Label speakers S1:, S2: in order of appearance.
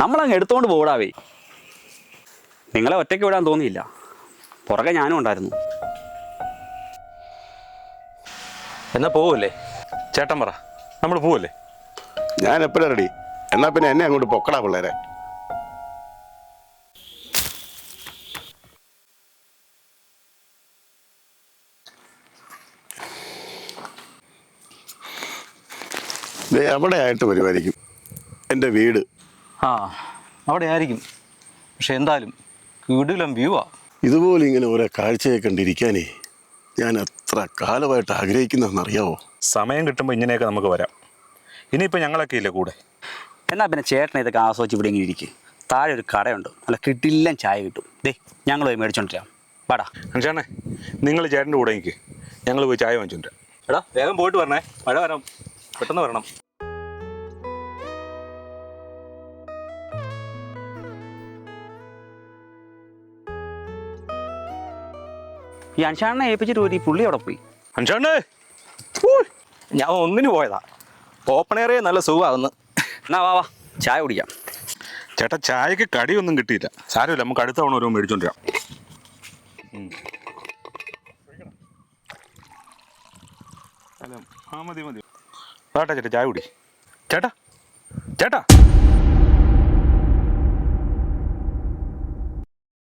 S1: നമ്മളങ്ങ് എടുത്തോണ്ട് പോടാവേ. നിങ്ങളെ ഒറ്റയ്ക്ക് വിടാൻ തോന്നിയില്ല, പുറകെ ഞാനും ഉണ്ടായിരുന്നു.
S2: എന്നാ പോവല്ലേ? ചേട്ടൻ പറ, നമ്മൾ പോവല്ലേ?
S3: ഞാൻ എപ്പോഴും റെഡി. എന്നാ പിന്നെ എന്നെ അങ്ങോട്ട് പൊക്കടാ പിള്ളേരെ. അവിടെ ആയിട്ട് വരുമായിരിക്കും എൻ്റെ വീട്.
S2: ആ, അവിടെ ആയിരിക്കും. പക്ഷെ എന്തായാലും കിടിലം വ്യൂവാ.
S3: ഇതുപോലെ ഇങ്ങനെ ഓരോ കാഴ്ചയെ കണ്ടിരിക്കാനേ ഞാൻ എത്ര കാലമായിട്ട് ആഗ്രഹിക്കുന്നതെന്നറിയാവോ?
S4: സമയം കിട്ടുമ്പോൾ ഇങ്ങനെയൊക്കെ നമുക്ക് വരാം. ഇനിയിപ്പോൾ ഞങ്ങളൊക്കെ ഇല്ലേ കൂടെ.
S1: എന്നാൽ പിന്നെ ചേട്ടൻ ഇതൊക്കെ ആസ്വദിച്ച് ഇവിടെ ഇങ്ങനെ ഇരിക്കും. താഴെ ഒരു കടയുണ്ട്, നല്ല കിടിലൻ ചായ കിട്ടും. ദേ ഞങ്ങൾ പോയി മേടിച്ചോണ്ടിരാം, വാടാ.
S4: അൻഷാണേ, നിങ്ങൾ ചേട്ടൻ്റെ കൂടെ എനിക്ക്, ഞങ്ങൾ പോയി ചായ വാങ്ങിച്ചോണ്ടിരാം.
S2: എടാ വേഗം പോയിട്ട് വരണേ, മഴ വരാം, പെട്ടെന്ന് വരണം.
S1: ഈ അൻഷാണ്ണെ ഏൽപ്പിച്ചിട്ട് ഒരു പുള്ളി അവിടെ പോയി.
S4: അൻഷാണേ,
S2: ഞാൻ ഒന്നിന് പോയതാ. ഓപ്പൺ ഏറിയ നല്ല സുഖമാകുന്നു.
S1: എന്നാ വാ വാ, ചായ കുടിക്കാം.
S4: ചേട്ടാ ചായക്ക് കടിയൊന്നും കിട്ടിയില്ല. സാരമില്ല, നമുക്ക് അടുത്ത തവണ ഓരോ മേടിച്ചോണ്ടിരാം. അല്ല, ആ മതി മതി. ചേട്ടാ ചേട്ടാ ചായ കുടി. ചേട്ടാ ചേട്ടാ